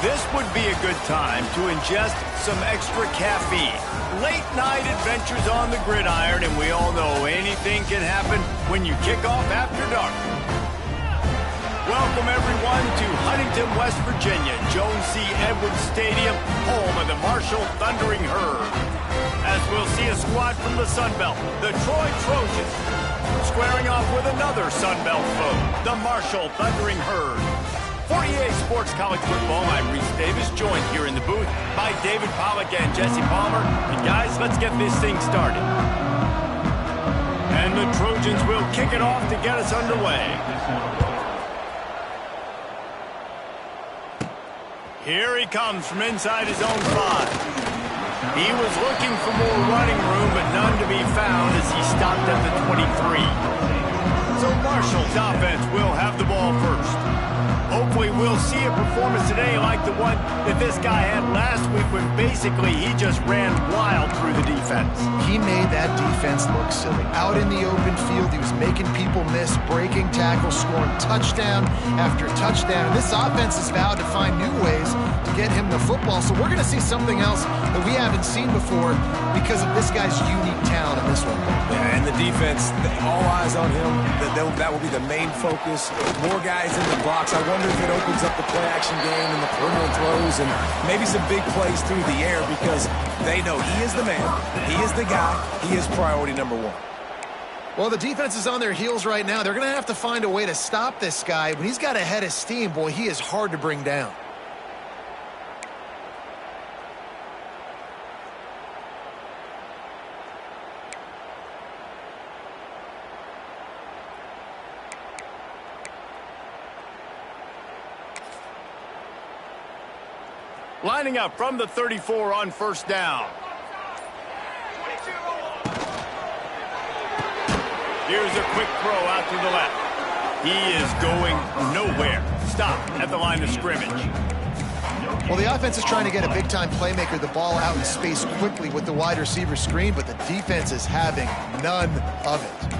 This would be a good time to ingest some extra caffeine. Late night adventures on the gridiron, and we all know anything can happen when you kick off after dark. Welcome everyone to Huntington, West Virginia, Jones C. Edwards Stadium, home of the Marshall Thundering Herd. As we'll see a squad from the Sun Belt, the Troy Trojans, squaring off with another Sun Belt foe, the Marshall Thundering Herd. 48 Sports College Football, I'm Reese Davis, joined here in the booth by David Pollack and Jesse Palmer. And guys, let's get this thing started. And the Trojans will kick it off to get us underway. Here he comes from inside his own 5. He was looking for more running room, but none to be found as he stopped at the 23. So Marshall's offense will have the ball first. Hopefully we'll see a performance today like the one that this guy had last week when basically he just ran wild through the defense. He made that defense look silly. Out in the open field, he was making people miss, breaking tackles, scoring touchdown after touchdown. And this offense has vowed to find new ways to get him the football. So we're going to see something else that we haven't seen before because of this guy's unique talent in this one. Yeah, and the defense, all eyes on him. That will be the main focus. More guys in the box. I wonder if it opens up the play-action game and the perimeter throws and maybe some big plays through the air because they know he is the man, he is the guy, he is priority number 1. Well, the defense is on their heels right now. They're going to have to find a way to stop this guy. When he's got a head of steam, boy, he is hard to bring down. Lining up from the 34 on first down. Here's a quick throw out to the left. He is going nowhere. Stop at the line of scrimmage. Well, the offense is trying to get a big-time playmaker the ball out in space quickly with the wide receiver screen, but the defense is having none of it.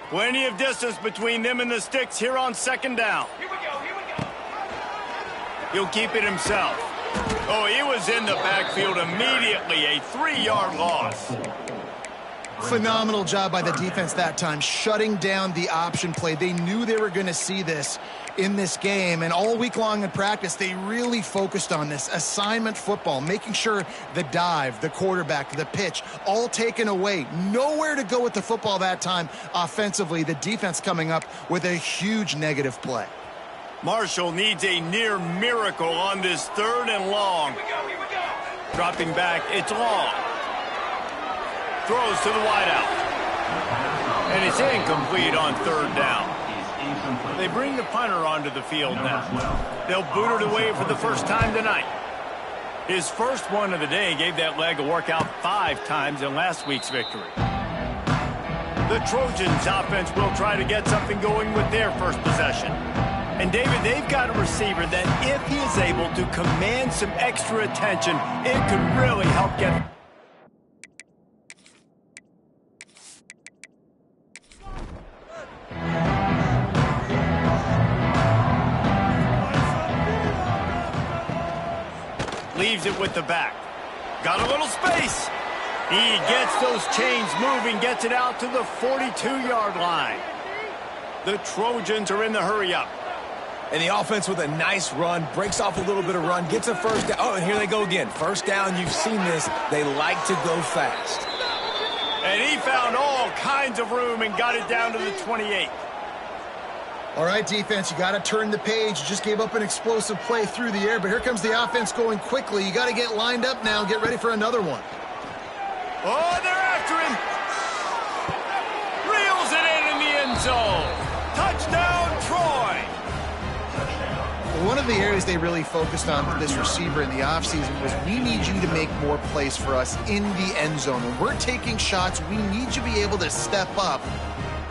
Plenty of distance between them and the sticks here on second down. Here we go. He'll keep it himself. Oh, he was in the backfield immediately. A 3-yard loss. Phenomenal job by the defense that time, shutting down the option play. They knew they were going to see this in this game, and all week long in practice, they really focused on this assignment football, making sure the dive, the quarterback, the pitch, all taken away. Nowhere to go with the football that time offensively. The defense coming up with a huge negative play. Marshall needs a near miracle on this 3rd and long. Here we go. Dropping back, it's long. Throws to the wideout. And it's incomplete on 3rd down. They bring the punter onto the field now. They'll boot it away for the first time tonight. His first one of the day gave that leg a workout 5 times in last week's victory. The Trojans offense will try to get something going with their first possession. And David, they've got a receiver that if he is able to command some extra attention, it could really help get... Leaves it with the back. Got a little space. He gets those chains moving, gets it out to the 42-yard line. The Trojans are in the hurry-up. And the offense with a nice run, breaks off a little bit of run, gets a first down. Oh, and here they go again. First down, you've seen this. They like to go fast. And he found all kinds of room and got it down to the 28. All right, defense, you got to turn the page. You just gave up an explosive play through the air, but here comes the offense going quickly. You got to get lined up now and get ready for another one. Oh, they're after him. Reels it in the end zone. Touchdown, Troy. One of the areas they really focused on for this receiver in the offseason was we need you to make more plays for us in the end zone. When we're taking shots, we need you to be able to step up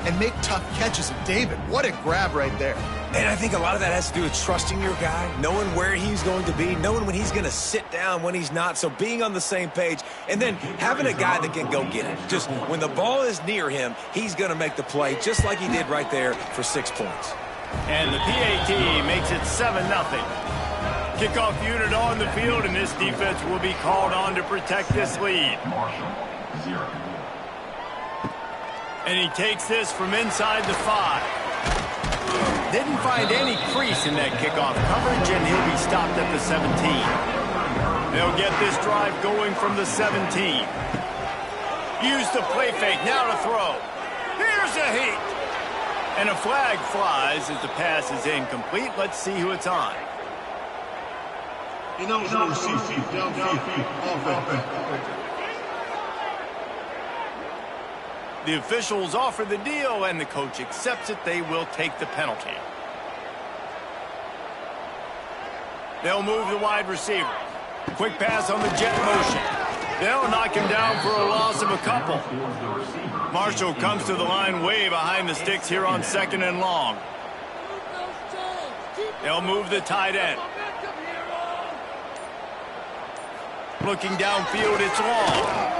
and make tough catches. And David, what a grab right there. And I think a lot of that has to do with trusting your guy, knowing where he's going to be, knowing when he's going to sit down, when he's not. So being on the same page, and then having a guy that can go get it. Just when the ball is near him, he's going to make the play, just like he did right there for 6 points. And the PAT makes it 7-0. Kickoff unit on the field, and this defense will be called on to protect this lead. And he takes this from inside the 5. Didn't find any crease in that kickoff coverage, and he'll be stopped at the 17. They'll get this drive going from the 17. Use the play fake, now to throw. Here's a heat. And a flag flies as the pass is incomplete. Let's see who it's on. The officials offer the deal, and the coach accepts it. They will take the penalty. They'll move the wide receiver. Quick pass on the jet motion. They'll knock him down for a loss of a couple. Marshall comes to the line way behind the sticks here on 2nd and long. They'll move the tight end. Looking downfield, it's long.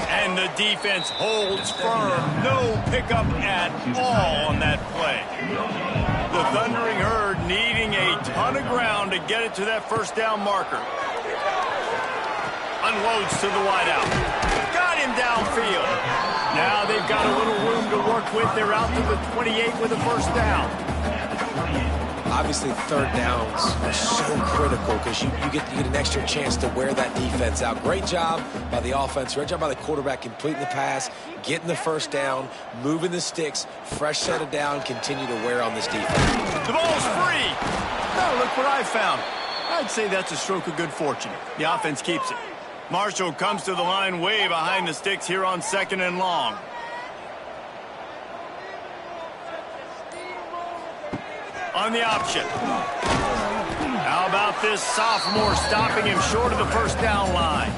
And the defense holds firm. No pickup at all on that play. The Thundering Herd needing a ton of ground to get it to that first down marker. Unloads to the wideout. Got him downfield. Now they've got a little room to work with. They're out to the 28 with a first down. Obviously, 3rd downs are so critical because you get an extra chance to wear that defense out. Great job by the offense. Great job by the quarterback completing the pass, getting the first down, moving the sticks, fresh set of down, continue to wear on this defense. The ball's free. Oh, look what I found. I'd say that's a stroke of good fortune. The offense keeps it. Marshall comes to the line way behind the sticks here on 2nd and long. On the option. How about this sophomore stopping him short of the first down line?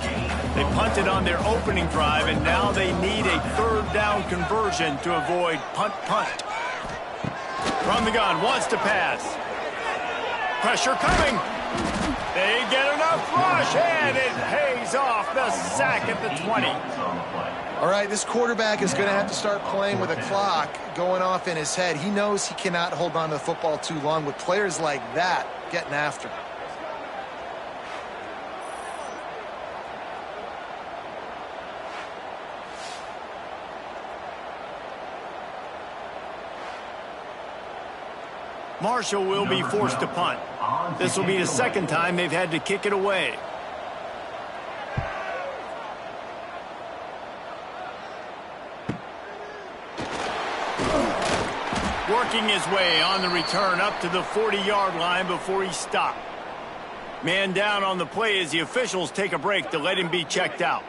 They punted on their opening drive, and now they need a 3rd down conversion to avoid punt. From the gun, wants to pass. Pressure coming. They get enough rush, and it pays off. The sack at the 20. All right, this quarterback is going to have to start playing with a clock going off in his head. He knows he cannot hold on to the football too long with players like that getting after him. Marshall will be forced to punt. This will be the 2nd time they've had to kick it away. Working his way on the return up to the 40-yard line before he stopped. Man down on the play as the officials take a break to let him be checked out.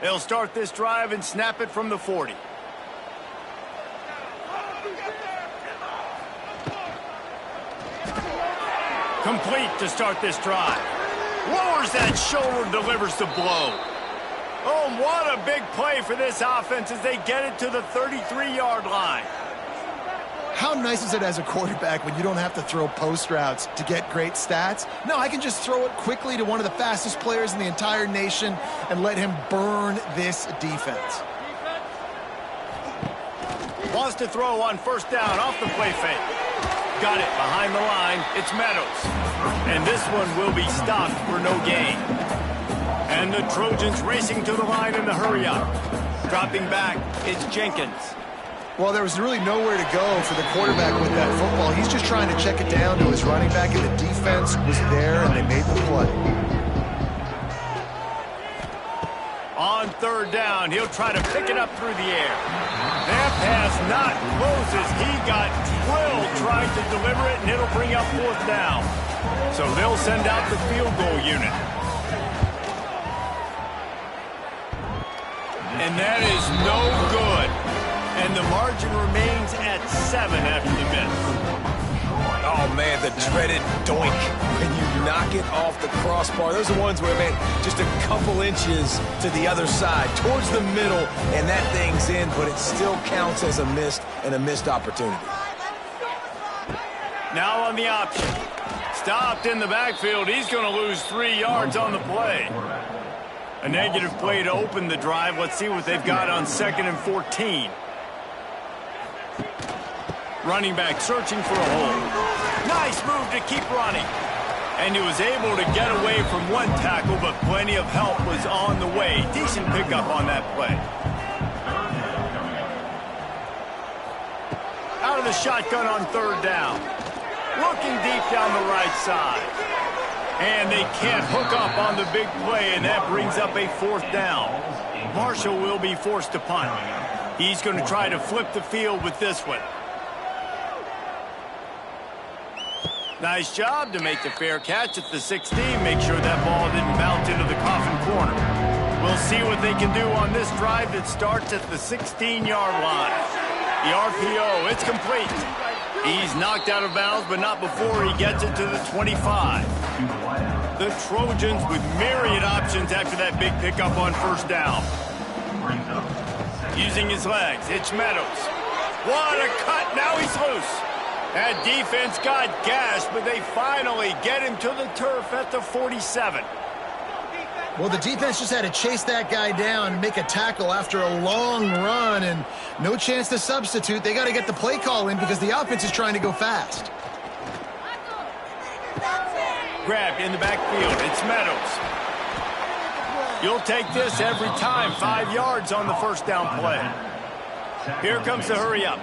They'll start this drive and snap it from the 40. Complete to start this drive. Lowers that shoulder, delivers the blow. Oh, what a big play for this offense as they get it to the 33-yard line. How nice is it as a quarterback when you don't have to throw post routes to get great stats? No, I can just throw it quickly to one of the fastest players in the entire nation and let him burn this defense. Wants to throw on first down off the play fake. Got it behind the line. It's Meadows. And this one will be stopped for no gain. And the Trojans racing to the line in the hurry-up. Dropping back, it's Jenkins. Well, there was really nowhere to go for the quarterback with that football. He's just trying to check it down to his running back, and the defense was there, and they made the play. On 3rd down, he'll try to pick it up through the air. That pass not closes. He got drilled trying to deliver it, and it'll bring up 4th down. So they'll send out the field goal unit. And that is no good. And the margin remains at 7 after the miss. Oh, man, the dreaded doink. When you knock it off the crossbar, those are ones where, man, just a couple inches to the other side, towards the middle, and that thing's in, but it still counts as a missed opportunity. Now on the option. Stopped in the backfield. He's going to lose 3 yards on the play. A negative play to open the drive. Let's see what they've got on 2nd and 14. Running back searching for a hole. Nice move to keep running. And he was able to get away from one tackle, but plenty of help was on the way. Decent pickup on that play. Out of the shotgun on 3rd down. Looking deep down the right side. And they can't hook up on the big play, and that brings up a 4th down. Marshall will be forced to punt. He's going to try to flip the field with this one. Nice job to make the fair catch at the 16. Make sure that ball didn't bounce into the coffin corner. We'll see what they can do on this drive that starts at the 16-yard line. The RPO, it's complete. He's knocked out of bounds, but not before he gets it to the 25. The Trojans with myriad options after that big pickup on 1st down. Using his legs, it's Meadows. What a cut, now he's loose. That defense got gashed, but they finally get him to the turf at the 47. Well, the defense just had to chase that guy down and make a tackle after a long run, and no chance to substitute. They got to get the play call in because the offense is trying to go fast. Grabbed in the backfield. It's Meadows. You'll take this every time. 5 yards on the 1st down play. Here comes the hurry up.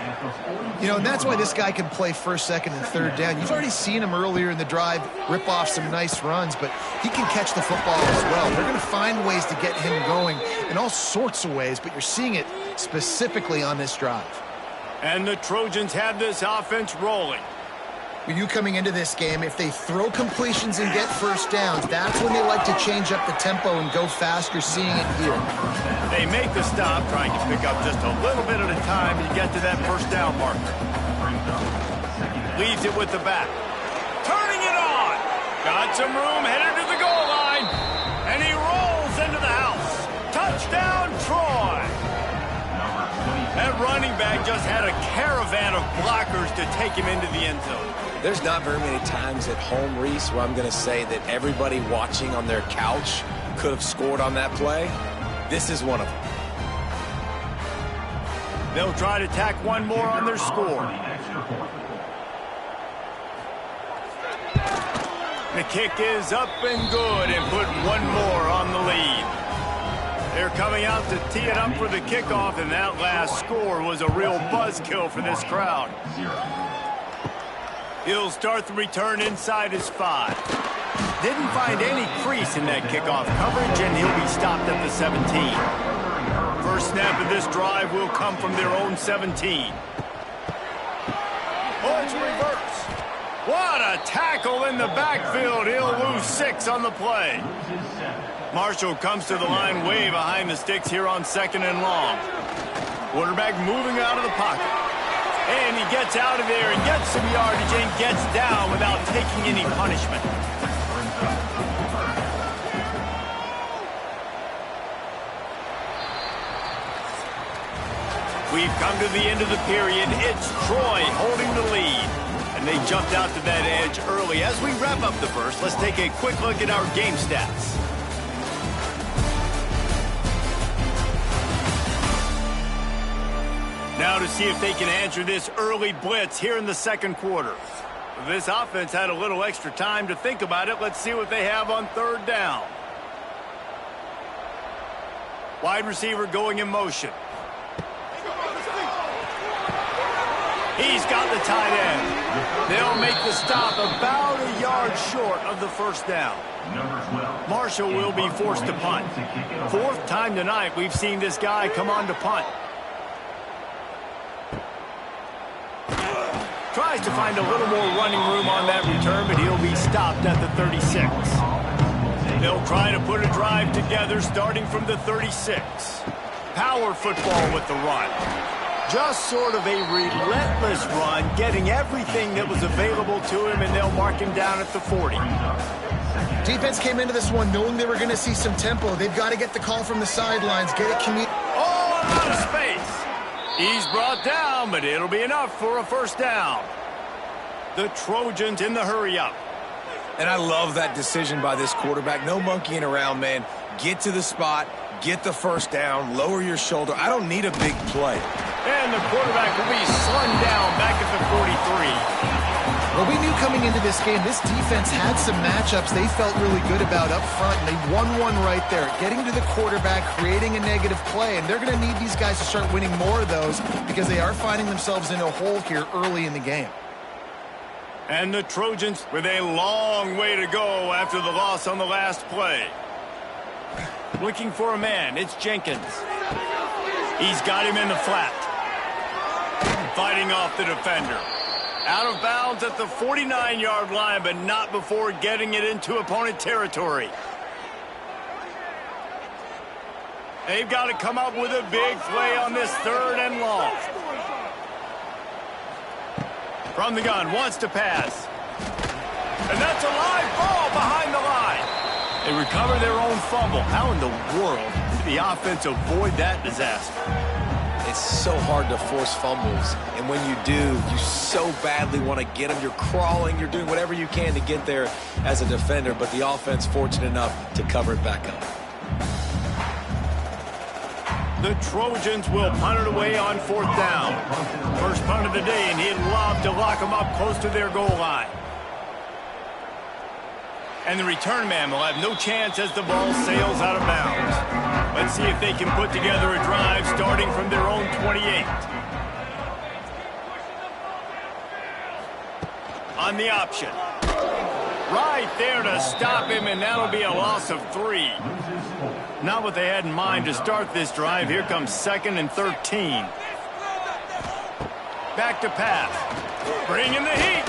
You know, and that's why this guy can play 1st, 2nd, and 3rd down. You've already seen him earlier in the drive rip off some nice runs, but he can catch the football as well. They're going to find ways to get him going in all sorts of ways, but you're seeing it specifically on this drive. And the Trojans have this offense rolling. With you coming into this game, if they throw completions and get 1st downs, that's when they like to change up the tempo and go fast. You're seeing it here. They make the stop, trying to pick up just a little bit at a time to get to that 1st down marker. Leaves it with the back. Turning it on. Got some room, headed to the goal line. And he rolls into the house. Touchdown, Troy. That running back just had a caravan of blockers to take him into the end zone. There's not very many times at home, Reese, where I'm going to say that everybody watching on their couch could have scored on that play. This is one of them. They'll try to tack one more on their score. The kick is up and good and put one more on the lead. They're coming out to tee it up for the kickoff, and that last score was a real buzzkill for this crowd. He'll start the return inside his 5. Didn't find any crease in that kickoff coverage, and he'll be stopped at the 17. First snap of this drive will come from their own 17. Oh, it's reverse. What a tackle in the backfield. He'll lose 6 on the play. Marshall comes to the line way behind the sticks here on 2nd and long. Quarterback moving out of the pocket. And he gets out of there and gets some yardage and gets down without taking any punishment. We've come to the end of the period. It's Troy holding the lead. And they jumped out to that edge early. As we wrap up the first, let's take a quick look at our game stats. Now to see if they can answer this early blitz here in the 2nd quarter. This offense had a little extra time to think about it. Let's see what they have on 3rd down. Wide receiver going in motion. He's got the tight end. They'll make the stop about a yard short of the 1st down. Marshall will be forced to punt. 4th time tonight we've seen this guy come on to punt. Tries to find a little more running room on that return, but he'll be stopped at the 36. They'll try to put a drive together starting from the 36. Power football with the run. Just sort of a relentless run, getting everything that was available to him, and they'll mark him down at the 40. Defense came into this one knowing they were going to see some tempo. They've got to get the call from the sidelines, get it Oh, a lot of space. He's brought down, but it'll be enough for a first down. The Trojans in the hurry-up. And I love that decision by this quarterback. No monkeying around, man. Get to the spot, get the first down, lower your shoulder. I don't need a big play. And the quarterback will be slung down back at the 43. Well, we knew coming into this game, this defense had some matchups they felt really good about up front, and they won one right there, getting to the quarterback, creating a negative play, and they're going to need these guys to start winning more of those because they are finding themselves in a hole here early in the game. And the Trojans with a long way to go after the loss on the last play. Looking for a man, it's Jenkins. He's got him in the flat. Fighting off the defender. Out of bounds at the 49-yard line, but not before getting it into opponent territory. They've got to come up with a big play on this 3rd and long. From the gun, wants to pass. And that's a live ball behind the line. They recover their own fumble. How in the world did the offense avoid that disaster? It's so hard to force fumbles, and when you do, you so badly want to get them. You're crawling, you're doing whatever you can to get there as a defender, but the offense fortunate enough to cover it back up. The Trojans will punt it away on 4th down. First punt of the day, and he'd love to lock them up close to their goal line. And the return man will have no chance as the ball sails out of bounds. Let's see if they can put together a drive starting from their own 28. On the option. Right there to stop him, and that'll be a loss of 3. Not what they had in mind to start this drive. Here comes 2nd and 13. Back to pass. Bring in the heat.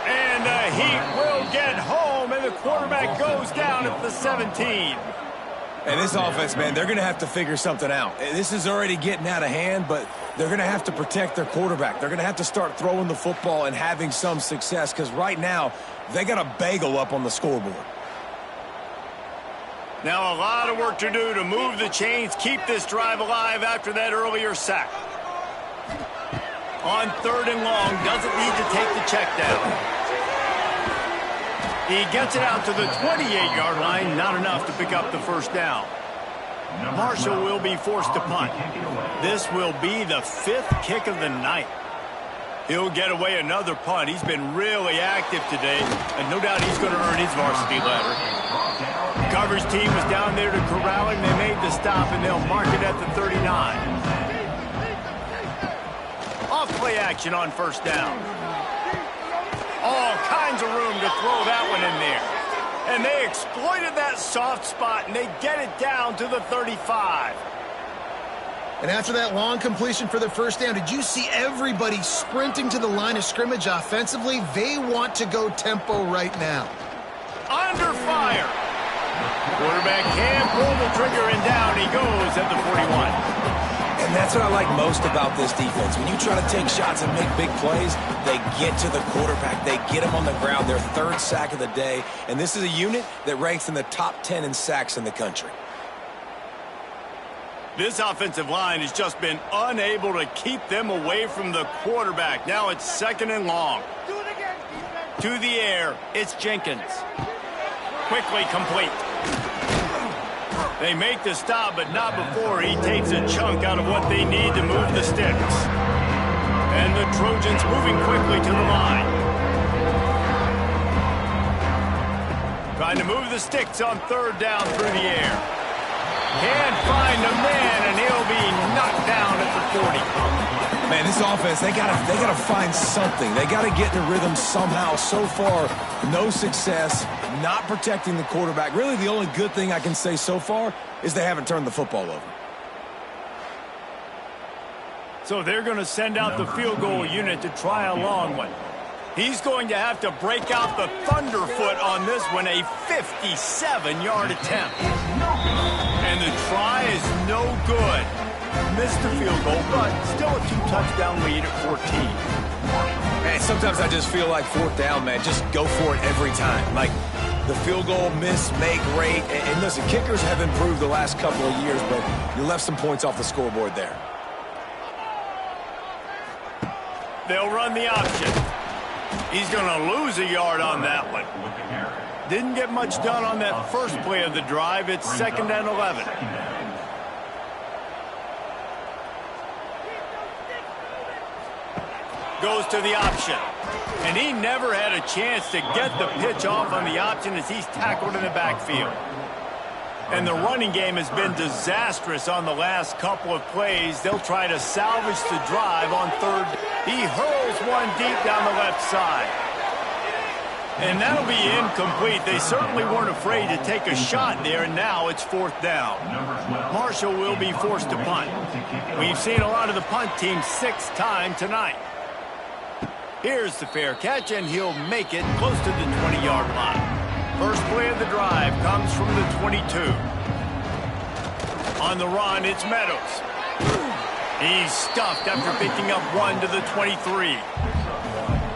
And the heat will get home, and the quarterback goes down at the 17. And this offense, man, they're going to have to figure something out. This is already getting out of hand, but they're going to have to protect their quarterback. They're going to have to start throwing the football and having some success because right now they got a bagel up on the scoreboard. Now a lot of work to do to move the chains, keep this drive alive after that earlier sack. On 3rd and long, doesn't need to take the check down. He gets it out to the 28-yard line, not enough to pick up the first down. Marshall will be forced to punt. This will be the 5th kick of the night. He'll get away another punt. He's been really active today, and no doubt he's going to earn his varsity ladder. Coverage team was down there to corral him. They made the stop, and they'll mark it at the 39. Off play action on 1st down. All kinds of room to throw that one in there. And they exploited that soft spot, and they get it down to the 35. And after that long completion for the first down, did you see everybody sprinting to the line of scrimmage offensively? They want to go tempo right now. Under fire. Quarterback can pull the trigger, and down he goes at the 41. And that's what I like most about this defense. When you try to take shots and make big plays, they get to the quarterback. They get him on the ground, their 3rd sack of the day. And this is a unit that ranks in the top 10 in sacks in the country. This offensive line has just been unable to keep them away from the quarterback. Now it's 2nd and long. To the air, it's Jenkins. Quickly complete. They make the stop, but not before he takes a chunk out of what they need to move the sticks. And the Trojans moving quickly to the line. Trying to move the sticks on 3rd down through the air. Can't find a man, and he'll be knocked down at the 40. Man, this offense, they gotta find something. They gotta get in a rhythm somehow. So far, no success, not protecting the quarterback. Really, the only good thing I can say so far is they haven't turned the football over. So they're going to send out the field goal unit to try a long one. He's going to have to break out the thunderfoot on this one, a 57-yard attempt. And the try is no good. Missed the field goal, but still a 2-touchdown lead at 14. Man, sometimes I just feel like fourth down, man. Just go for it every time. Like the field goal, miss, make, great. And listen, kickers have improved the last couple of years, but you left some points off the scoreboard there. They'll run the option. He's going to lose a yard on that one. Didn't get much done on that first play of the drive. It's 2nd and 11. Goes to the option. And he never had a chance to get the pitch off on the option as he's tackled in the backfield. And the running game has been disastrous on the last couple of plays. They'll try to salvage the drive on third. He hurls one deep down the left side. And that'll be incomplete. They certainly weren't afraid to take a shot there, and now it's 4th down. Marshall will be forced to punt. We've seen a lot of the punt team 6 times tonight. Here's the fair catch, and he'll make it close to the 20-yard line. First play of the drive comes from the 22. On the run, it's Meadows. He's stuffed after picking up 1 to the 23.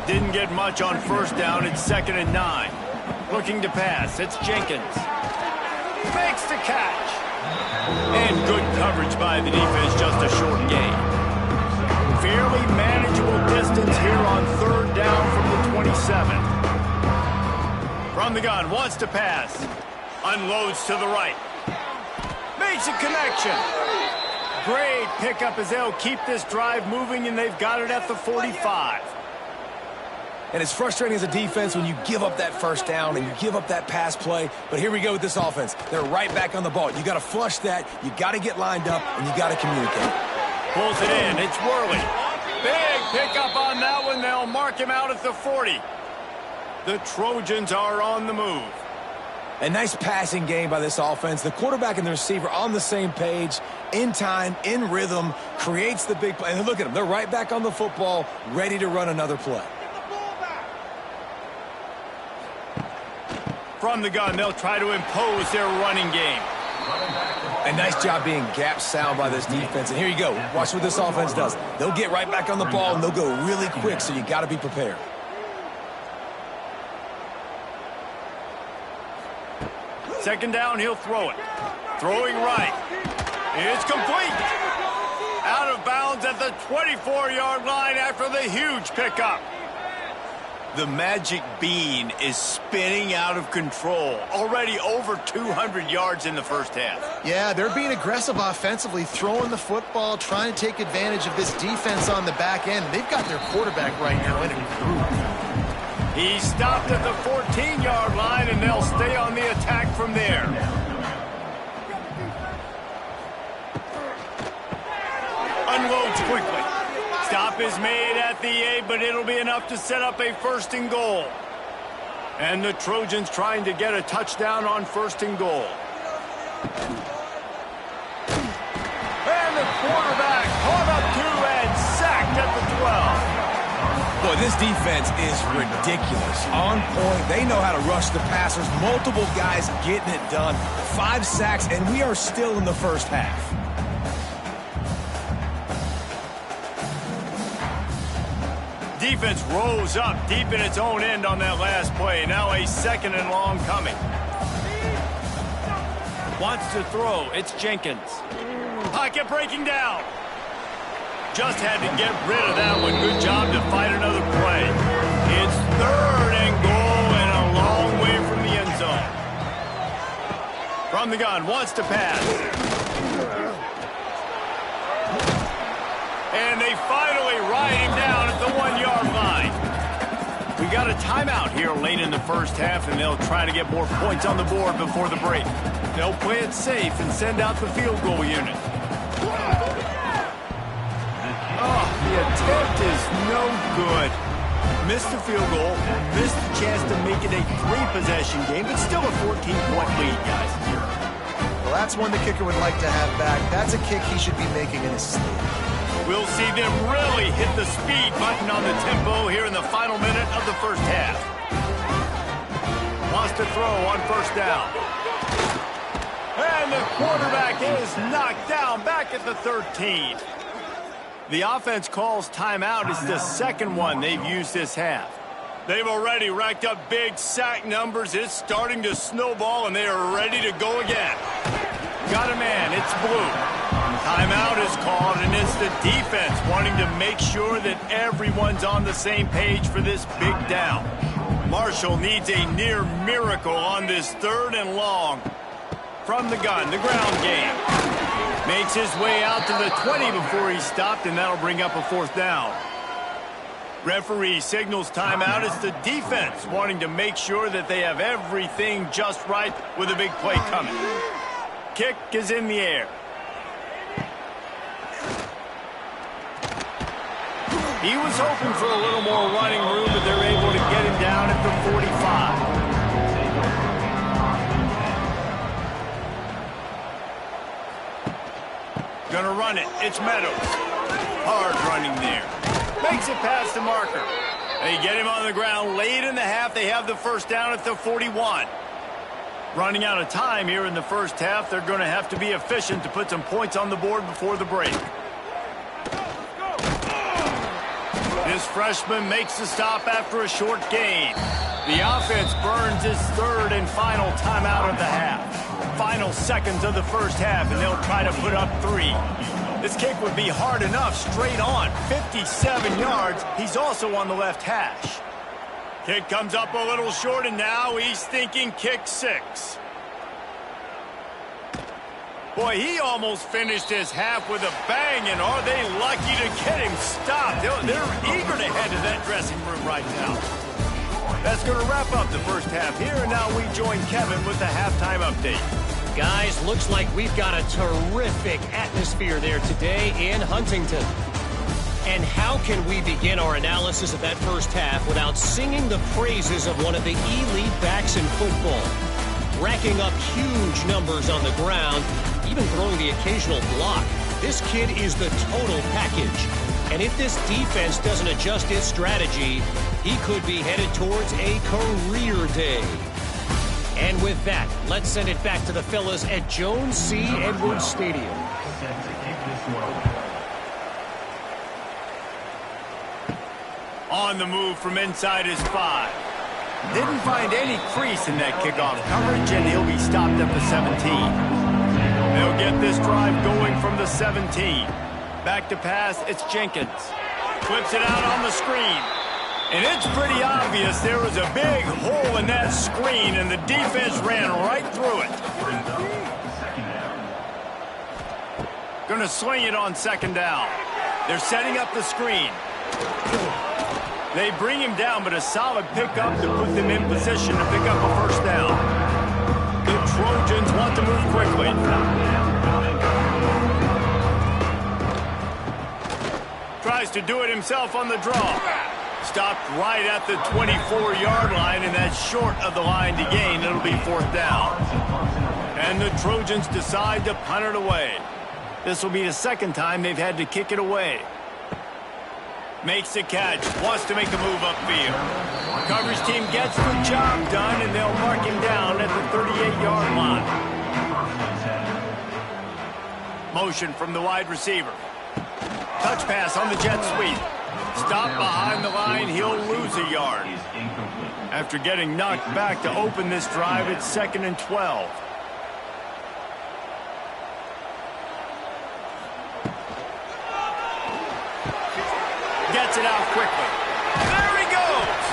Didn't get much on first down. It's 2nd and 9. Looking to pass. It's Jenkins. Makes the catch. And good coverage by the defense, just a short gain. Fairly manageable distance here on 3rd down from the 27. From the gun, wants to pass. Unloads to the right. Makes a connection. Great pickup as they'll keep this drive moving, and they've got it at the 45. And it's frustrating as a defense when you give up that first down and you give up that pass play. But here we go with this offense. They're right back on the ball. You got to flush that. You got to get lined up, and you got to communicate. Pulls it in. It's Worley. Big pickup on that one. They'll mark him out at the 40. The Trojans are on the move. A nice passing game by this offense. The quarterback and the receiver on the same page, in time, in rhythm, creates the big play. And look at them. They're right back on the football, ready to run another play. From the gun, they'll try to impose their running game. A nice job being gap sound by this defense. And here you go. Watch what this offense does. They'll get right back on the ball, and they'll go really quick, so you got to be prepared. Second down, he'll throw it. Throwing right. It's complete. Out of bounds at the 24-yard line after the huge pickup. The magic bean is spinning out of control. Already over 200 yards in the first half. Yeah, they're being aggressive offensively, throwing the football, trying to take advantage of this defense on the back end. They've got their quarterback right now in a groove. He stopped at the 14-yard line, and they'll stay on the attack from there. Unloads quickly. Stop is made at the 8, but it'll be enough to set up a 1st and goal. And the Trojans trying to get a touchdown on 1st and goal. And the quarterback caught up to and sacked at the 12. Boy, this defense is ridiculous. On point. They know how to rush the passers. Multiple guys getting it done. 5 sacks, and we are still in the first half. Defense rose up deep in its own end on that last play. Now a 2nd and long coming. Wants to throw. It's Jenkins. Pocket breaking down. Just had to get rid of that one. Good job to fight another play. It's 3rd and goal and a long way from the end zone. From the gun, wants to pass. And they finally ride him down at the 1-yard line. We got a timeout here late in the first half, and they'll try to get more points on the board before the break. They'll play it safe and send out the field goal unit. Oh, the attempt is no good. Missed the field goal, missed the chance to make it a 3-possession game, but still a 14-point lead, guys. Well, that's one the kicker would like to have back. That's a kick he should be making in his sleep. We'll see them really hit the speed button on the tempo here in the final minute of the first half. Wants to throw on 1st down. And the quarterback is knocked down back at the 13. The offense calls timeout. It's the second one they've used this half. They've already racked up big sack numbers. It's starting to snowball, and they are ready to go again. Got a man. It's blue. Timeout is called, and it's the defense wanting to make sure that everyone's on the same page for this big down. Marshall needs a near miracle on this 3rd and long. From the gun, the ground game. Makes his way out to the 20 before he's stopped, and that'll bring up a 4th down. Referee signals timeout. It's the defense wanting to make sure that they have everything just right with a big play coming. Kick is in the air. He was hoping for a little more running room, but they're able to get him down at the 45. Gonna run it. It's Meadows. Hard running there. Makes it past the marker. They get him on the ground late in the half. They have the 1st down at the 41. Running out of time here in the 1st half. They're going to have to be efficient to put some points on the board before the break. This freshman makes the stop after a short gain. The offense burns its 3rd and final timeout of the half. Final seconds of the 1st half, and they'll try to put up 3. This kick would be hard enough straight on. 57 yards. He's also on the left hash. Kick comes up a little short, and now he's thinking kick 6. Boy, he almost finished his half with a bang, and are they lucky to get him stopped? They're eager to head to that dressing room right now. That's going to wrap up the 1st half here, and now we join Kevin with the halftime update. Guys, looks like we've got a terrific atmosphere there today in Huntington. And how can we begin our analysis of that 1st half without singing the praises of one of the elite backs in football? Racking up huge numbers on the ground, even throwing the occasional block. This kid is the total package. And if this defense doesn't adjust its strategy, he could be headed towards a career day. And with that, let's send it back to the fellas at Jones C. Edwards Stadium. On the move from inside his 5. Didn't find any crease in that kickoff coverage, and he'll be stopped at the 17. They'll get this drive going from the 17. Back to pass, it's Jenkins. Flips it out on the screen. And it's pretty obvious there was a big hole in that screen, and the defense ran right through it. Gonna swing it on 2nd down. They're setting up the screen. They bring him down, but a solid pickup to put them in position to pick up a 1st down. The Trojans want to move quickly. Tries to do it himself on the draw. Stopped right at the 24-yard line, and that's short of the line to gain. It'll be 4th down. And the Trojans decide to punt it away. This will be the 2nd time they've had to kick it away. Makes the catch. Wants to make a move upfield. Coverage team gets the job done, and they'll mark him down at the 38-yard line. Motion from the wide receiver. Touch pass on the jet sweep. Stop behind the line. He'll lose a yard. After getting knocked back to open this drive, it's 2nd and 12. Gets it out quickly. There he goes.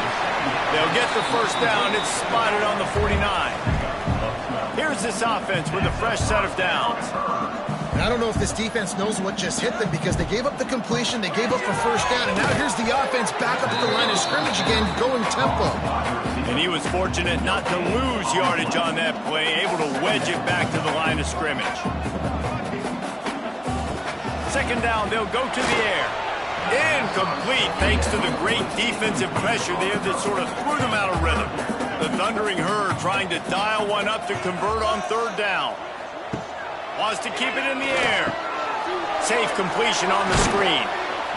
They'll get the 1st down. It's spotted on the 49. Here's this offense with a fresh set of downs. I don't know if this defense knows what just hit them, because they gave up the completion, they gave up for 1st down, and now here's the offense back up at the line of scrimmage again, going tempo. And he was fortunate not to lose yardage on that play, able to wedge it back to the line of scrimmage. 2nd down, they'll go to the air. Incomplete, thanks to the great defensive pressure there that sort of threw them out of rhythm. The Thundering Herd trying to dial one up to convert on 3rd down. Wants to keep it in the air. Safe completion on the screen.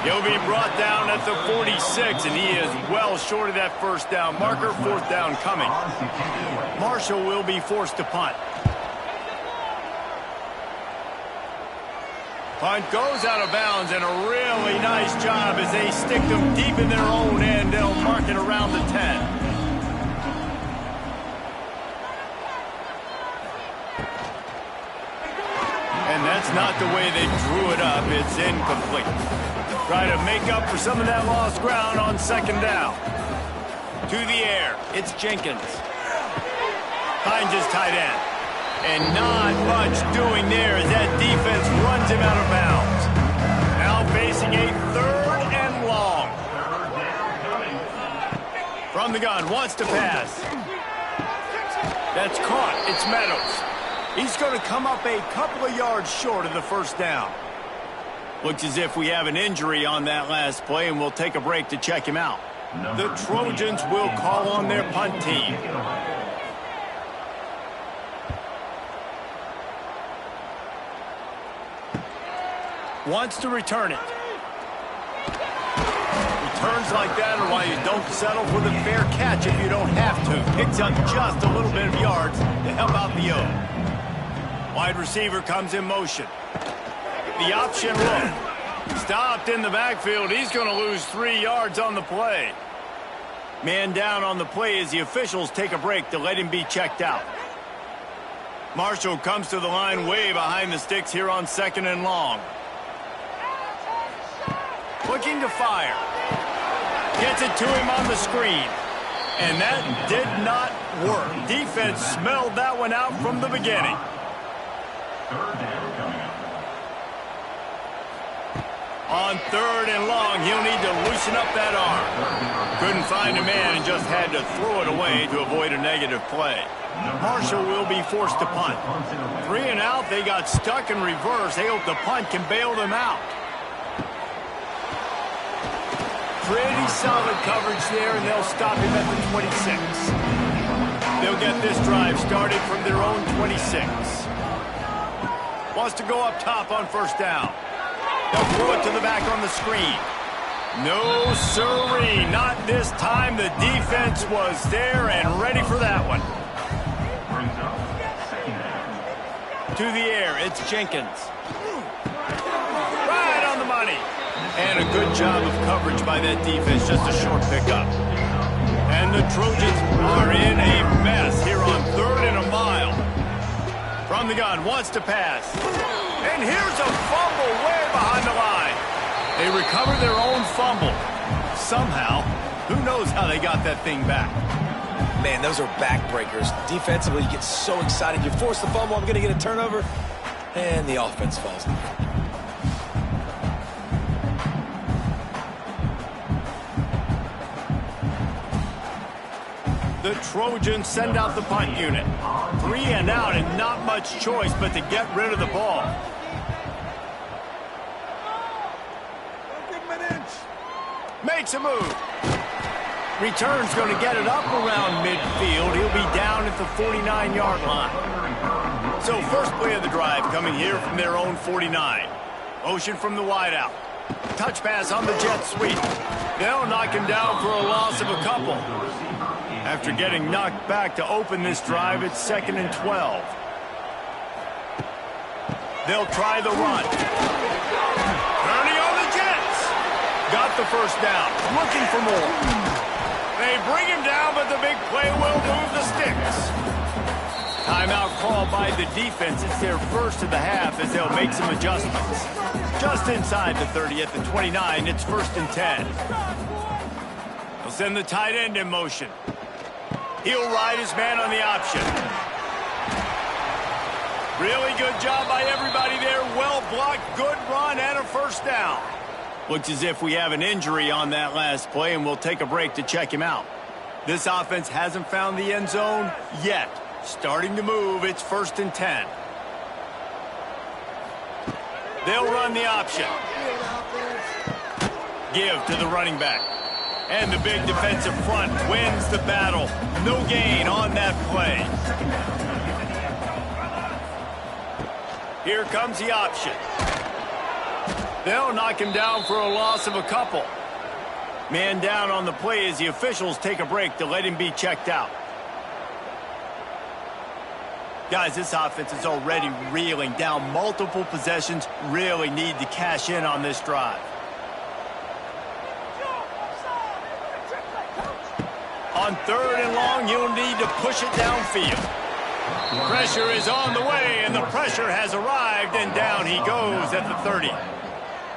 He'll be brought down at the 46, and he is well short of that 1st down marker. 4th down coming. Marshall will be forced to punt. Punt goes out of bounds, and a really nice job as they stick them deep in their own end. They'll mark it around the 10. And that's not the way they drew it up. It's incomplete. Try to make up for some of that lost ground on second down. To the air, it's Jenkins. Finds his tight end. And not much doing there as that defense runs him out of bounds. Now facing a 3rd and long. From the gun, wants to pass. That's caught. It's Meadows. He's going to come up a couple of yards short of the first down. Looks as if we have an injury on that last play, and we'll take a break to check him out. The Trojans will call on their punt team. Wants to return it. Returns like that are why you don't settle for the fair catch if you don't have to. Picks up just a little bit of yards to help out the O. Wide receiver comes in motion. The option look. Stopped in the backfield. He's going to lose 3 yards on the play. Man down on the play as the officials take a break to let him be checked out. Marshall comes to the line way behind the sticks here on 2nd and long. Looking to fire. Gets it to him on the screen. And that did not work. Defense smelled that one out from the beginning. On 3rd and long, he'll need to loosen up that arm. Couldn't find a man and just had to throw it away to avoid a negative play. Marshall will be forced to punt. 3 and out, they got stuck in reverse. They hope the punt can bail them out. Pretty solid coverage there, and they'll stop him at the 26. They'll get this drive started from their own 26. Wants to go up top on first down. They'll throw it to the back on the screen. No siree, not this time. The defense was there and ready for that one. To the air, it's Jenkins. Right on the money. And a good job of coverage by that defense, just a short pickup. And the Trojans are in a mess here on 3rd and a mile. From the gun, wants to pass. And here's a fumble way behind the line. They recover their own fumble. Somehow, who knows how they got that thing back. Man, those are backbreakers. Defensively, you get so excited. You force the fumble, I'm going to get a turnover, and the offense falls. The Trojans send out the punt unit. 3 and out and not much choice but to get rid of the ball. Makes a move. Return's going to get it up around midfield. He'll be down at the 49-yard line. So first play of the drive coming here from their own 49. Motion from the wideout. Touch pass on the jet sweep. They'll knock him down for a loss of a couple. After getting knocked back to open this drive, it's 2nd and 12. They'll try the run. Turning on the Jets. Got the first down. Looking for more. They bring him down, but the big play will move the sticks. Timeout called by the defense. It's their first of the half as they'll make some adjustments. Just inside the 30 at the 29, it's 1st and 10. They'll send the tight end in motion. He'll ride his man on the option. Really good job by everybody there. Well blocked, good run, and a first down. Looks as if we have an injury on that last play, and we'll take a break to check him out. This offense hasn't found the end zone yet. Starting to move, it's 1st and 10. They'll run the option. Give to the running back. And the big defensive front wins the battle. No gain on that play. Here comes the option. They'll knock him down for a loss of a couple. Man down on the play as the officials take a break to let him be checked out. Guys, this offense is already reeling down multiple possessions. Really need to cash in on this drive. On 3rd and long, you'll need to push it downfield. Pressure is on the way, and the pressure has arrived, and down he goes at the 30.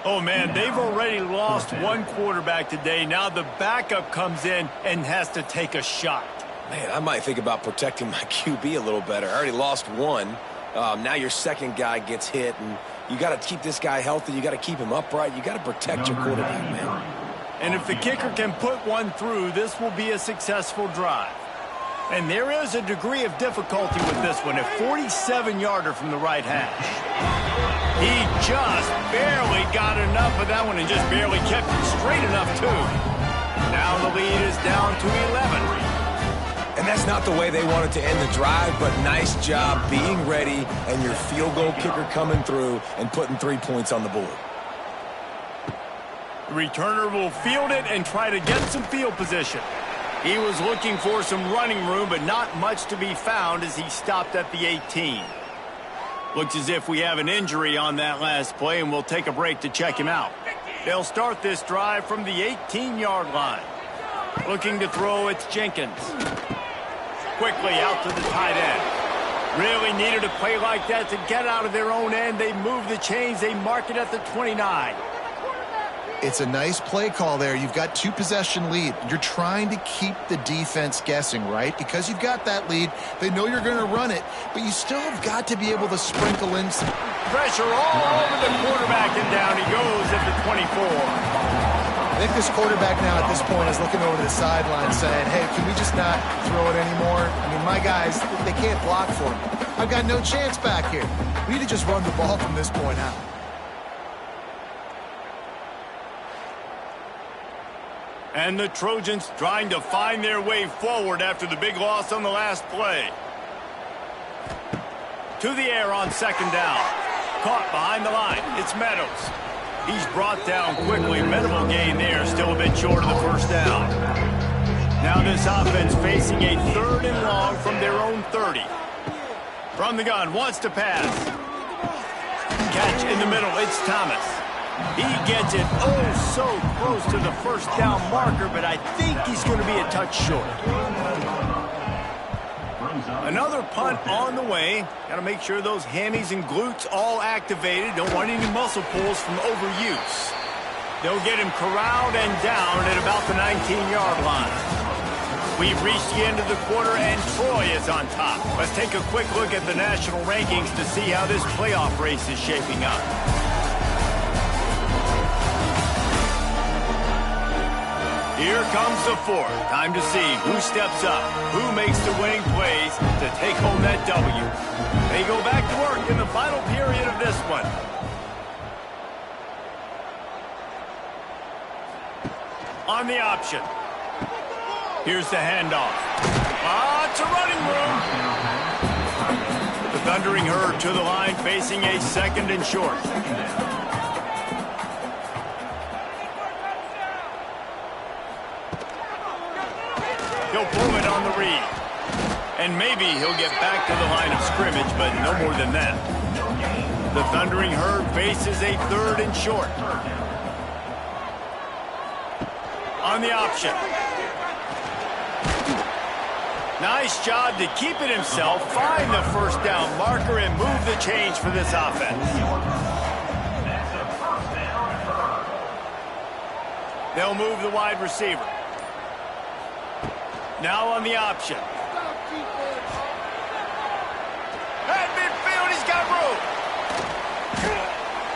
Oh, man, they've already lost one quarterback today. Now the backup comes in and has to take a shot. Man, I might think about protecting my QB a little better. I already lost one. Now your second guy gets hit, and you got to keep this guy healthy. You got to keep him upright. You got to protect your quarterback, man. And if the kicker can put one through, this will be a successful drive. And there is a degree of difficulty with this one, a 47-yarder from the right hash. He just barely got enough of that one and just barely kept it straight enough, too. Now the lead is down to 11. And that's not the way they wanted to end the drive, but nice job being ready and your field goal kicker coming through and putting 3 points on the board. The returner will field it and try to get some field position. He was looking for some running room, but not much to be found as he stopped at the 18. Looks as if we have an injury on that last play, and we'll take a break to check him out. They'll start this drive from the 18-yard line. Looking to throw, it's Jenkins. Quickly out to the tight end. Really needed a play like that to get out of their own end. They move the chains. They mark it at the 29. It's a nice play call there. You've got 2-possession lead. You're trying to keep the defense guessing, right? Because you've got that lead. They know you're going to run it, but you still have got to be able to sprinkle in some pressure all over the quarterback, and down he goes at the 24. I think this quarterback now at this point is looking over the sideline saying, hey, can we just not throw it anymore? I mean, my guys, they can't block for me. I've got no chance back here. We need to just run the ball from this point out. And the Trojans trying to find their way forward after the big loss on the last play. To the air on 2nd down. Caught behind the line. It's Meadows. He's brought down quickly. Minimal gain there. Still a bit short of the 1st down. Now this offense facing a 3rd and long from their own 30. From the gun. Wants to pass. Catch in the middle. It's Thomas. He gets it so close to the 1st down marker, but I think he's going to be a touch short. Another punt on the way. Got to make sure those hammies and glutes all activated. Don't want any muscle pulls from overuse. They'll get him corralled and down at about the 19-yard line. We've reached the end of the quarter, and Troy is on top. Let's take a quick look at the national rankings to see how this playoff race is shaping up. Here comes the 4th. Time to see who steps up, who makes the winning plays to take home that W. They go back to work in the final period of this one. On the option. Here's the handoff. It's a running room. The Thundering Herd to the line, facing a 2nd and short. He'll pull it on the read. And maybe he'll get back to the line of scrimmage, but no more than that. The Thundering Herd faces a 3rd and short. On the option. Nice job to keep it himself, find the 1st down marker, and move the change for this offense. They'll move the wide receiver. Now on the option. At midfield, he's got room.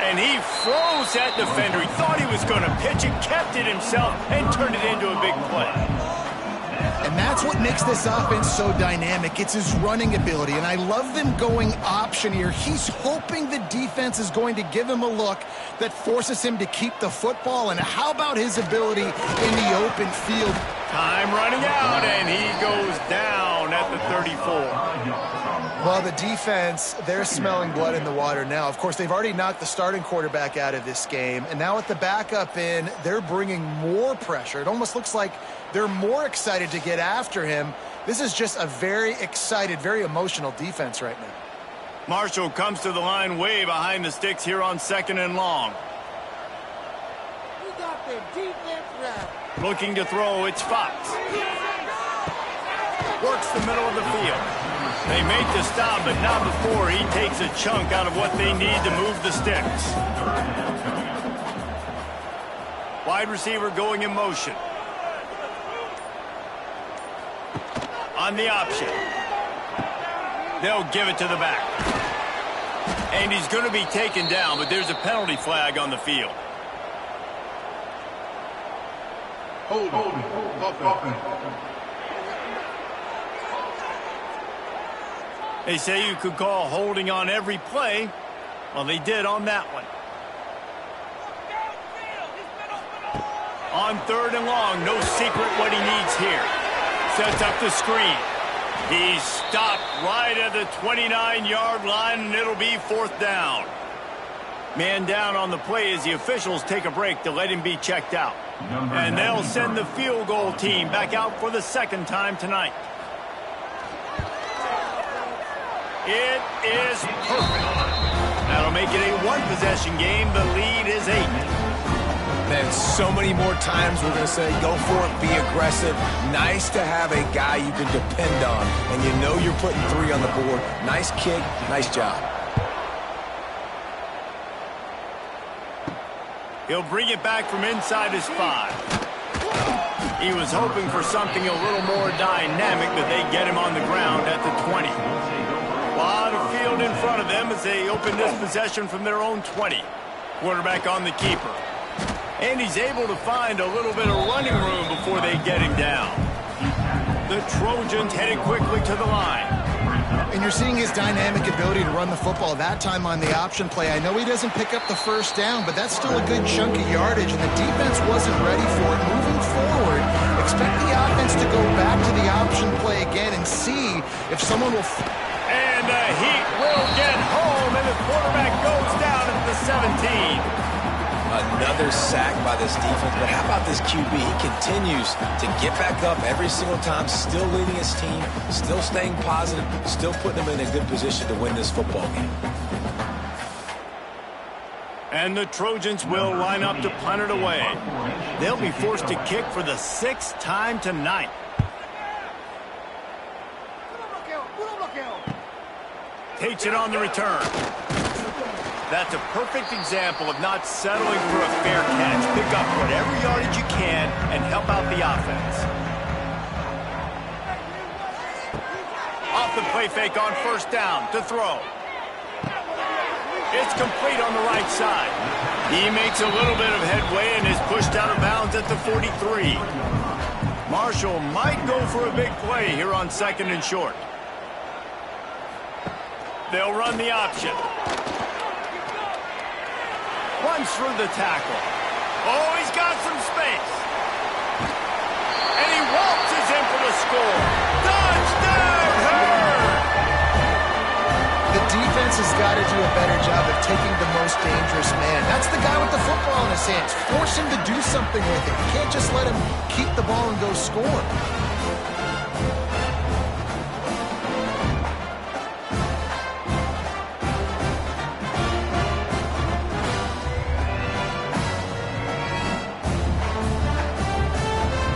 And he froze that defender. He thought he was going to pitch it, kept it himself, and turned it into a big play. And that's what makes this offense so dynamic. It's his running ability, and I love them going option here. He's hoping the defense is going to give him a look that forces him to keep the football. And how about his ability in the open field? Time running out, and he goes down at the 34. Well, the defense, they're smelling blood in the water now. Of course, they've already knocked the starting quarterback out of this game, and now with the backup in, they're bringing more pressure. It almost looks like they're more excited to get after him This is just a very excited, very emotional defense right now. Marshall comes to the line way behind the sticks here on 2nd and long. We got the defense right. Looking to throw, it's Fox. Works the middle of the field. They make the stop, but not before he takes a chunk out of what they need to move the sticks. Wide receiver going in motion. On the option. They'll give it to the back. And he's going to be taken down, but there's a penalty flag on the field. They say you could call holding on every play. Well, they did on that one. On 3rd and long, no secret what he needs here. Sets up the screen. He's stopped right at the 29-yard line, and it'll be 4th down. Man down on the play as the officials take a break to let him be checked out. And they'll send the field goal team back out for the 2nd time tonight. It is perfect. That'll make it a 1-possession game. The lead is 8. Man, so many more times we're going to say, go for it, be aggressive. Nice to have a guy you can depend on, and you know you're putting 3 on the board. Nice kick, nice job. He'll bring it back from inside his 5. He was hoping for something a little more dynamic, but they get him on the ground at the 20. A lot of field in front of them as they open this possession from their own 20. Quarterback on the keeper. And he's able to find a little bit of running room before they get him down. The Trojans headed quickly to the line. And you're seeing his dynamic ability to run the football that time on the option play. I know he doesn't pick up the 1st down, but that's still a good chunk of yardage, and the defense wasn't ready for it. Moving forward, expect the offense to go back to the option play again and see if someone will... And the Heat will get home, and the quarterback goes down at the 17. Another sack by this defense, but how about this QB? He continues to get back up every single time, still leading his team, still staying positive, still putting them in a good position to win this football game. And the Trojans will line up to punt it away. They'll be forced to kick for the 6th time tonight. Takes it on the return. That's a perfect example of not settling for a fair catch. Pick up whatever yardage you can and help out the offense. Off the play fake on 1st down to throw. It's complete on the right side. He makes a little bit of headway and is pushed out of bounds at the 43. Marshall might go for a big play here on 2nd and short. They'll run the option. Runs through the tackle. Oh, he's got some space. And he waltzes in for the score. Touchdown, Hurd! The defense has got to do a better job of taking the most dangerous man. That's the guy with the football in his hands. Force him to do something with it. You can't just let him keep the ball and go score.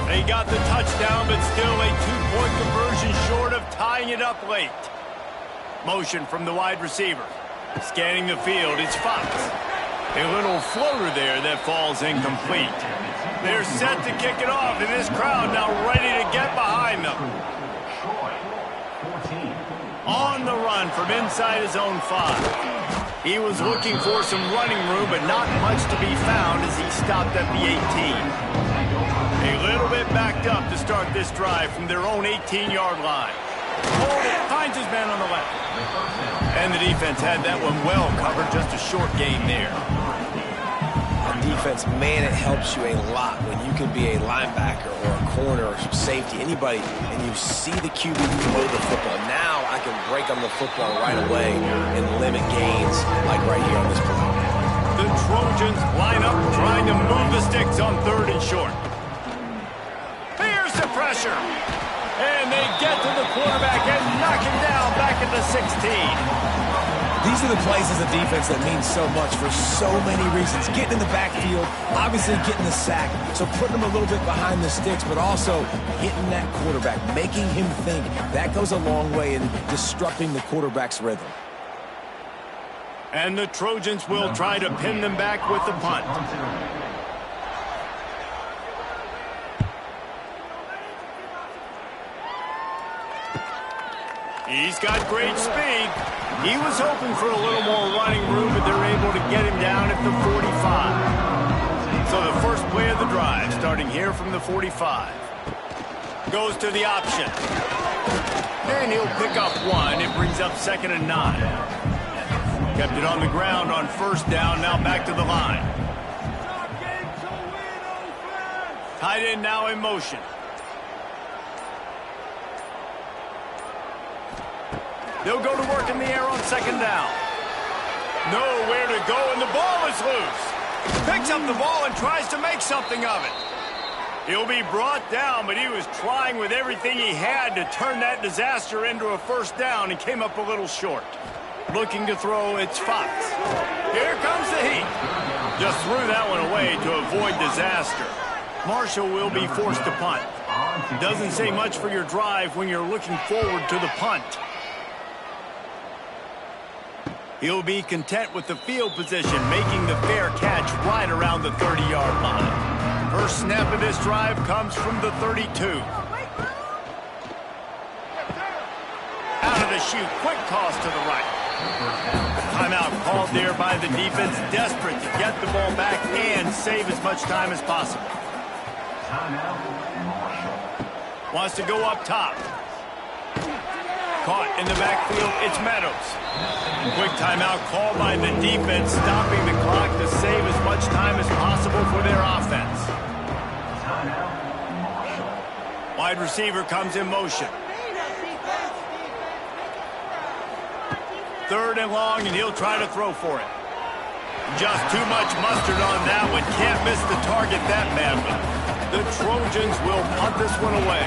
They got the touchdown, but still a 2-point conversion short of tying it up late. Motion from the wide receiver. Scanning the field, it's Fox. A little floater there that falls incomplete. They're set to kick it off, and this crowd now ready to get behind them. On the run from inside his own 5. He was looking for some running room, but not much to be found as he stopped at the 18. A little bit backed up to start this drive from their own 18-yard line. Finds his man on the left. And the defense had that one well covered, just a short gain there. Defense, man, it helps you a lot when you can be a linebacker or a corner or safety, anybody, and you see the QB throw the football. Now I can break on the football right away and limit gains like right here on this play. The Trojans line up trying to move the sticks on 3rd and short. Here's the pressure. And they get to the quarterback and knock him down back at the 16. These are the plays as a defense that mean so much for so many reasons. Getting in the backfield, obviously getting the sack, so putting him a little bit behind the sticks, but also hitting that quarterback, making him think. That goes a long way in disrupting the quarterback's rhythm. And the Trojans will try to pin them back with the punt. He's got great speed. He was hoping for a little more running room, but they're able to get him down at the 45. So the first play of the drive, starting here from the 45. Goes to the option. And he'll pick up one. It brings up 2nd and 9. Kept it on the ground on 1st down, now back to the line. Tight end now in motion. They'll go to work in the air on 2nd down. Nowhere to go, and the ball is loose. Picks up the ball and tries to make something of it. He'll be brought down, but he was trying with everything he had to turn that disaster into a 1st down and came up a little short. Looking to throw, it's Fox. Here comes the heat. Just threw that one away to avoid disaster. Marshall will be forced to punt. Doesn't say much for your drive when you're looking forward to the punt. He'll be content with the field position, making the fair catch right around the 30-yard line. First snap of this drive comes from the 32. Out of the chute, quick toss to the right. Timeout called there by the defense, desperate to get the ball back and save as much time as possible. Wants to go up top. Caught in the backfield, it's Meadows. Quick timeout called by the defense, stopping the clock to save as much time as possible for their offense. Wide receiver comes in motion. 3rd and long, and he'll try to throw for it. Just too much mustard on that one. Can't miss the target that badly. The Trojans will punt this one away.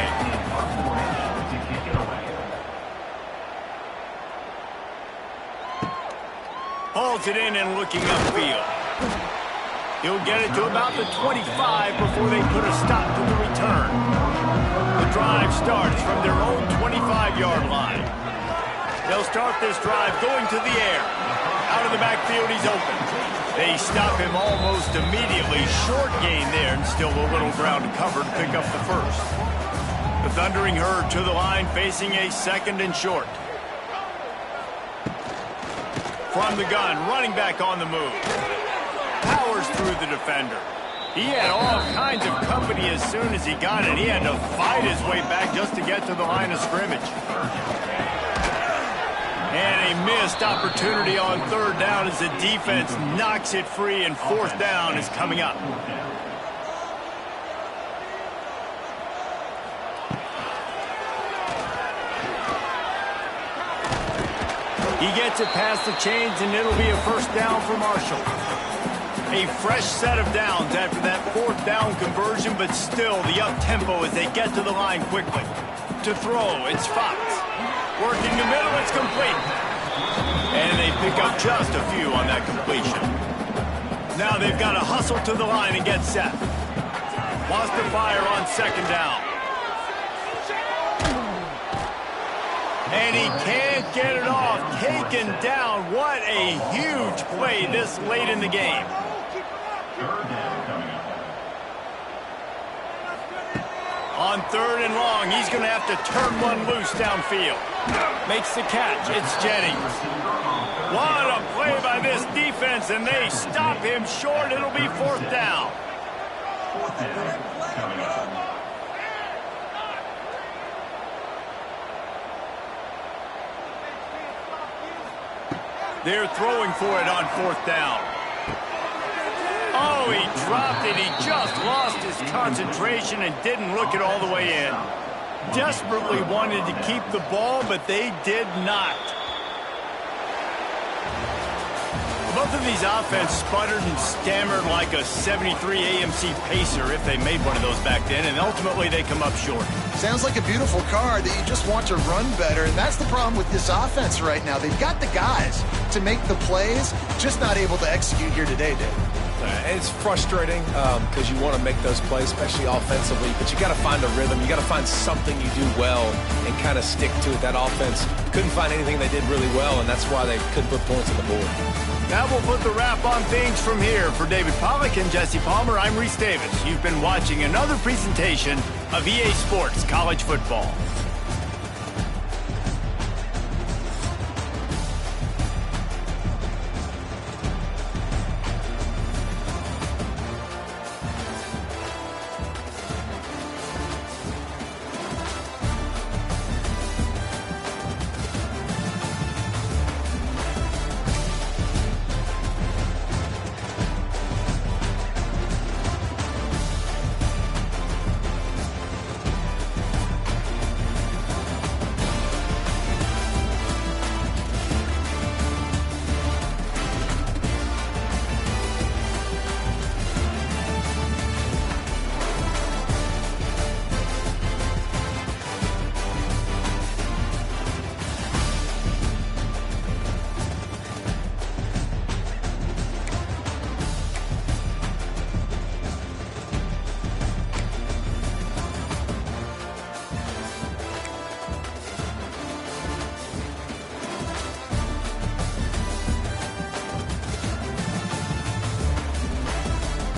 Hauls it in and looking upfield. He'll get it to about the 25 before they put a stop to the return. The drive starts from their own 25-yard line. They'll start this drive going to the air. Out of the backfield, he's open. They stop him almost immediately. Short gain there, and still a little ground to cover to pick up the first. The Thundering Herd to the line, facing a 2nd and short. From the gun, running back on the move. Powers through the defender. He had all kinds of company as soon as he got it. He had to fight his way back just to get to the line of scrimmage. And a missed opportunity on 3rd down as the defense knocks it free, and 4th down is coming up. He gets it past the chains, and it'll be a 1st down for Marshall. A fresh set of downs after that 4th down conversion, but still the up-tempo as they get to the line quickly. To throw, it's Fox. Working the middle, it's complete. And they pick up just a few on that completion. Now they've got to hustle to the line and get set. Wants to fire on 2nd down. And he can't get it off. Taken down. What a huge play this late in the game. On 3rd and long, he's going to have to turn one loose downfield. Makes the catch. It's Jennings. What a play by this defense, and they stop him short. It'll be 4th down. They're throwing for it on 4th down. Oh, he dropped it. He just lost his concentration and didn't look it all the way in. Desperately wanted to keep the ball, but they did not. The Both of these offense sputtered and stammered like a 73 AMC Pacer if they made one of those back then, and ultimately they come up short. Sounds like a beautiful car that you just want to run better, and that's the problem with this offense right now. They've got the guys to make the plays, just not able to execute here today, Dave. It's frustrating because you want to make those plays, especially offensively, but you got to find a rhythm. You got to find something you do well and kind of stick to it. That offense couldn't find anything they did really well, and that's why they couldn't put points on the board. Now we'll put the wrap on things from here. For David Pollack and Jesse Palmer, I'm Reese Davis. You've been watching another presentation of EA Sports College Football.